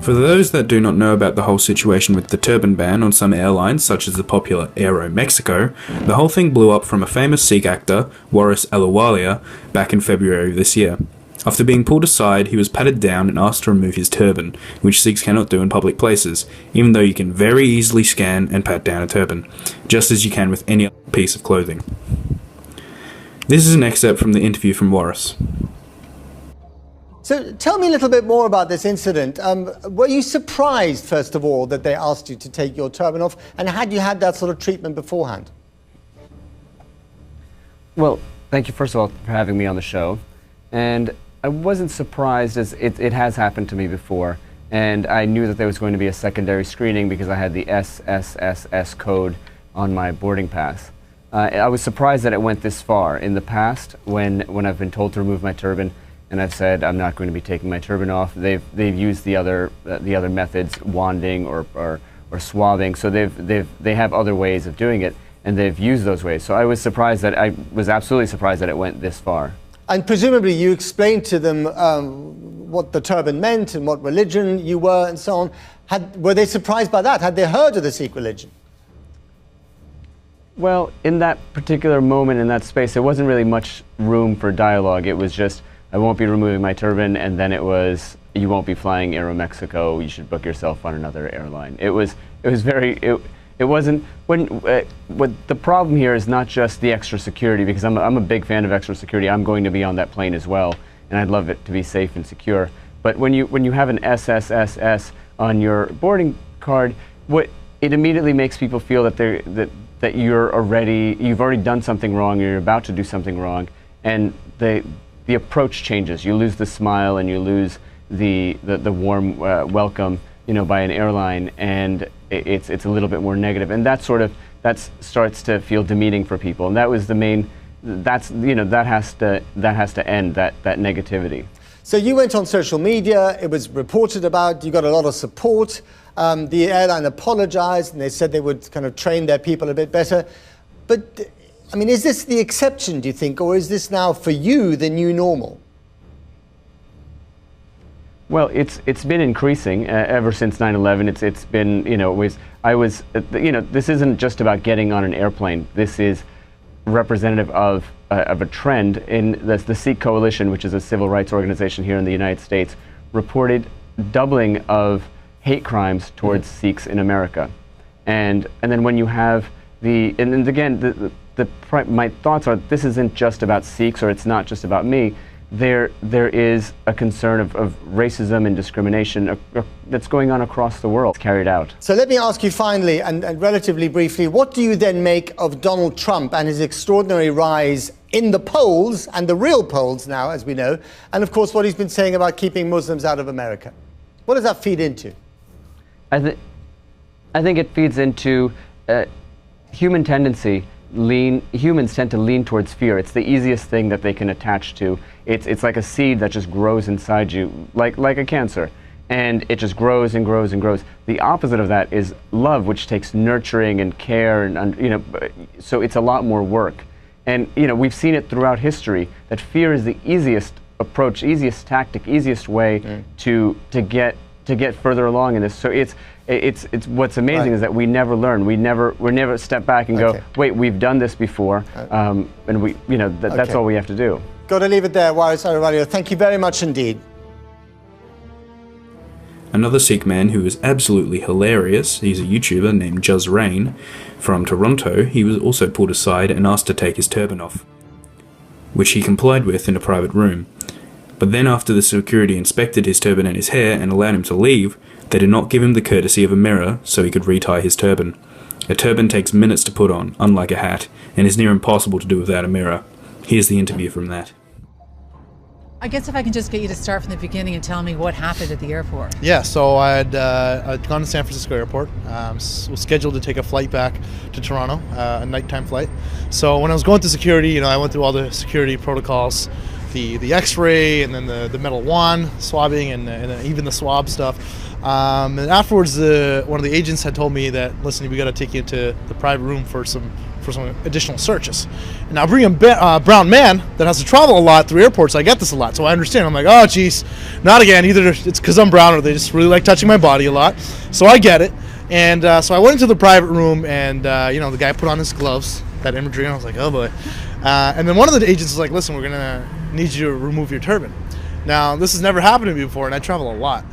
For those that do not know about the whole situation with the turban ban on some airlines, such as the popular Aero Mexico, the whole thing blew up from a famous Sikh actor, Waris Ahluwalia, back in February of this year. After being pulled aside, he was patted down and asked to remove his turban, which Sikhs cannot do in public places, even though you can very easily scan and pat down a turban, just as you can with any other piece of clothing. This is an excerpt from the interview from Waris. So tell me a little bit more about this incident. Were you surprised, first of all, that they asked you to take your turban off? And had you had that sort of treatment beforehand? Well, thank you, first of all, for having me on the show. And I wasn't surprised, as it has happened to me before. And I knew that there was going to be a secondary screening because I had the SSSS code on my boarding pass. I was surprised that it went this far. In the past, when I've been told to remove my turban, and I've said I'm not going to be taking my turban off, they've used the other methods, wanding or swabbing. So they have other ways of doing it, and they've used those ways. So I was absolutely surprised that it went this far. And presumably you explained to them what the turban meant and what religion you were and so on. Were they surprised by that? Had they heard of the Sikh religion? Well, in that particular moment, in that space, there wasn't really much room for dialogue. It was just, I won't be removing my turban, and then it was, you won't be flying Aero Mexico, you should book yourself on another airline. It wasn't, what the problem here is not just the extra security, because I'm a big fan of extra security. I'm going to be on that plane as well, and I'd love it to be safe and secure. But when you have an SSSS on your boarding card, it immediately makes people feel that you've already done something wrong, or you're about to do something wrong, and the approach changes. You lose the smile and you lose the warm welcome, by an airline, and it's a little bit more negative, and that starts to feel demeaning for people. And that was the main. That has to end, that negativity. So you went on social media. It was reported about. You got a lot of support. The airline apologized and they said they would kind of train their people a bit better. But I mean, is this the exception, do you think, or is this now for you the new normal? Well, it's been increasing ever since 9/11. It's been, this isn't just about getting on an airplane. This is representative of a trend in the Sikh Coalition, which is a civil rights organization here in the United States, reported doubling of hate crimes towards Sikhs in America. And then when you have my thoughts are, this isn't just about Sikhs, or it's not just about me. There is a concern of racism and discrimination that's going on across the world, carried out. So let me ask you finally, and relatively briefly, what do you then make of Donald Trump and his extraordinary rise in the polls, and the real polls now, as we know, and of course what he's been saying about keeping Muslims out of America? What does that feed into? I think it feeds into human tendency. Humans tend to lean towards fear. It's the easiest thing that they can attach to. It's like a seed that just grows inside you, like a cancer, and it just grows and grows and grows. The opposite of that is love, which takes nurturing and care, and so it's a lot more work. And we've seen it throughout history that fear is the easiest approach, easiest tactic, easiest way to get further along in this. So it's what's amazing is that we never learn. We never step back and go, wait, we've done this before, and that's all we have to do. Got to leave it there, Waris Ahluwalia. Thank you very much indeed. Another Sikh man who is absolutely hilarious, he's a YouTuber named Juz Rain from Toronto. He was also pulled aside and asked to take his turban off, which he complied with in a private room. But then after the security inspected his turban and his hair and allowed him to leave, they did not give him the courtesy of a mirror so he could retie his turban. A turban takes minutes to put on, unlike a hat, and is near impossible to do without a mirror. Here's the interview from that. I guess if I can just get you to start from the beginning and tell me what happened at the airport. Yeah, so I'd gone to San Francisco airport, was scheduled to take a flight back to Toronto, a nighttime flight. So when I was going through security, I went through all the security protocols, the X-ray, and then the metal wand swabbing, and even the swab stuff. And afterwards, one of the agents had told me that, listen, we got to take you into the private room for for some additional searches. And now being a brown man that has to travel a lot through airports, I get this a lot, so I understand. I'm like, oh geez, not again. Either it's because I'm brown or they just really like touching my body a lot, so I get it. And so I went into the private room, and the guy put on his gloves, that imagery, and I was like, oh boy. And then one of the agents was like, listen, we're gonna need you to remove your turban. Now this has never happened to me before, and I travel a lot.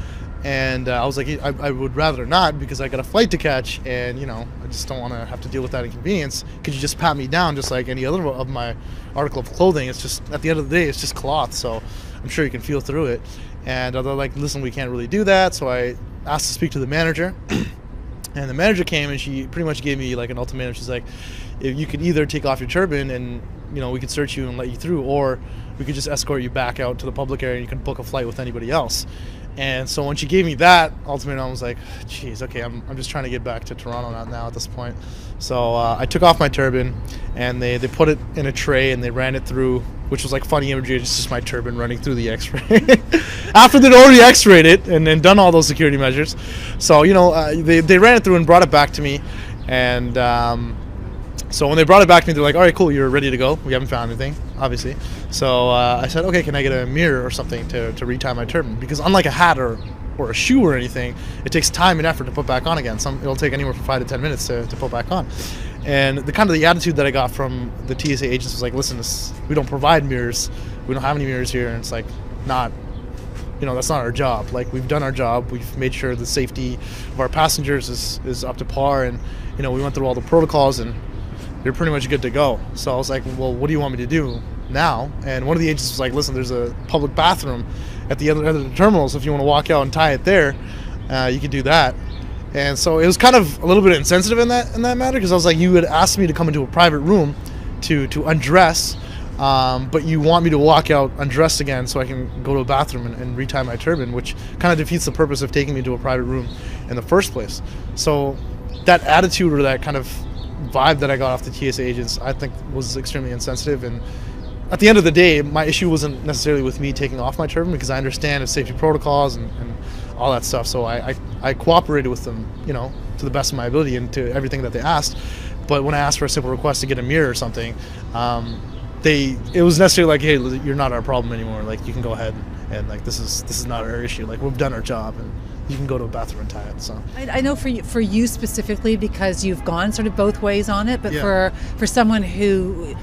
And I was like, I would rather not, because I got a flight to catch, and I just don't want to have to deal with that inconvenience. Could you just pat me down just like any other of my article of clothing? It's just, at the end of the day, it's just cloth, so I'm sure you can feel through it. And they're like, listen, we can't really do that. So I asked to speak to the manager, and the manager came, and she pretty much gave me like an ultimatum. She's like, if you could either take off your turban and we could search you and let you through, or we could just escort you back out to the public area and you can book a flight with anybody else. And so when she gave me that ultimatum, I was like, geez, okay, I'm just trying to get back to Toronto now at this point. So I took off my turban, and they put it in a tray, and they ran it through, which was like funny imagery. It's just my turban running through the x-ray. After they'd already x-rayed it and done all those security measures. So, they ran it through and brought it back to me. And so when they brought it back to me, they're like, all right, cool, you're ready to go. We haven't found anything, obviously. So I said, okay, can I get a mirror or something to retie my turban? Because unlike a hat or a shoe or anything, it takes time and effort to put back on again. It'll take anywhere from 5 to 10 minutes to put back on. And the attitude that I got from the TSA agents was like, listen, we don't provide mirrors. We don't have any mirrors here. And it's like, that's not our job. Like, we've done our job. We've made sure the safety of our passengers is up to par. And, we went through all the protocols, and they're pretty much good to go. So I was like, well, what do you want me to do now? And one of the agents was like, listen, there's a public bathroom at the other end of the terminal, so if you want to walk out and tie it there, you can do that. And so it was kind of a little bit insensitive in that matter, because I was like, you had asked me to come into a private room to undress, but you want me to walk out undressed again so I can go to a bathroom and retie my turban, which kind of defeats the purpose of taking me to a private room in the first place. So that attitude, or that kind of vibe that I got off the TSA agents, I think was extremely insensitive. And at the end of the day, my issue wasn't necessarily with me taking off my turban, because I understand the safety protocols and all that stuff. So I cooperated with them, to the best of my ability and to everything that they asked. But when I asked for a simple request to get a mirror or something, it was necessarily like, hey, you're not our problem anymore. Like, you can go ahead, and like, this is not our issue. Like, we've done our job, and you can go to a bathroom and tie it. So I know for you specifically, because you've gone sort of both ways on it, but yeah. for someone who,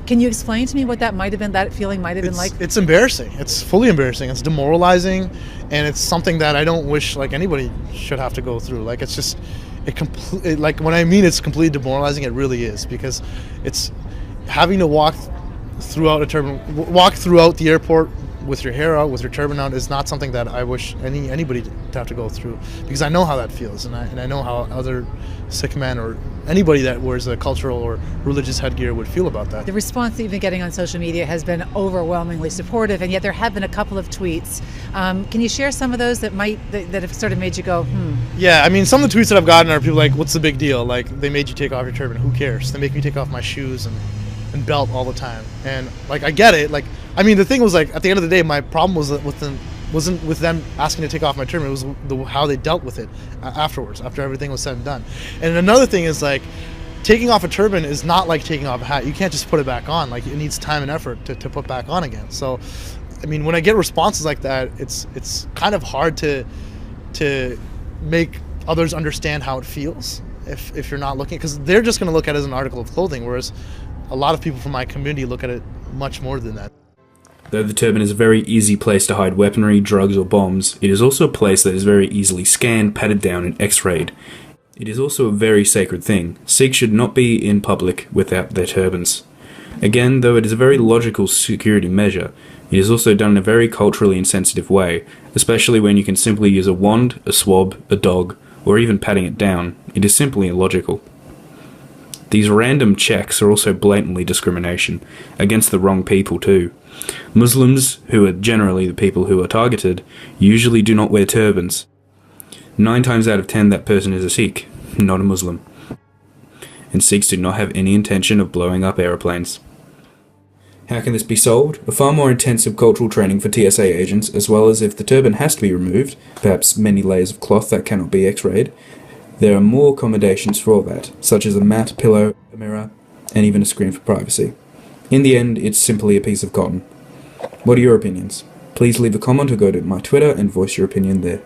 can you explain to me what that might have been, that feeling might have been like? It's embarrassing. It's fully embarrassing. It's demoralizing, and it's something that I don't wish like anybody should have to go through. Like, it's just like, when I mean it's completely demoralizing, it really is, because it's having to walk throughout the airport with your hair out, with your turban out, is not something that I wish anybody to have to go through, because I know how that feels, and I know how other Sikh men or anybody that wears a cultural or religious headgear would feel about that. The response that you've been getting on social media has been overwhelmingly supportive, and yet there have been a couple of tweets. Can you share some of those that have sort of made you go, Yeah, I mean, some of the tweets that I've gotten are people like, what's the big deal? Like, they made you take off your turban. Who cares? They make me take off my shoes and belt all the time. And like, I get it. Like, I mean, the thing was, like, at the end of the day, my problem wasn't with them asking to take off my turban. It was how they dealt with it afterwards, after everything was said and done. And another thing is, like, taking off a turban is not like taking off a hat. You can't just put it back on. Like, it needs time and effort to put back on again. So, I mean, when I get responses like that, it's kind of hard to make others understand how it feels if you're not looking, because they're just going to look at it as an article of clothing, whereas a lot of people from my community look at it much more than that. Though the turban is a very easy place to hide weaponry, drugs or bombs, it is also a place that is very easily scanned, patted down and x-rayed. It is also a very sacred thing. Sikhs should not be in public without their turbans. Again, though it is a very logical security measure, it is also done in a very culturally insensitive way, especially when you can simply use a wand, a swab, a dog, or even patting it down. It is simply illogical. These random checks are also blatantly discrimination, against the wrong people too. Muslims, who are generally the people who are targeted, usually do not wear turbans. 9 times out of 10 that person is a Sikh, not a Muslim. And Sikhs do not have any intention of blowing up aeroplanes. How can this be solved? A far more intensive cultural training for TSA agents, as well as if the turban has to be removed, perhaps many layers of cloth that cannot be x-rayed, there are more accommodations for that, such as a mat, pillow, a mirror, and even a screen for privacy. In the end, it's simply a piece of cotton. What are your opinions? Please leave a comment or go to my Twitter and voice your opinion there.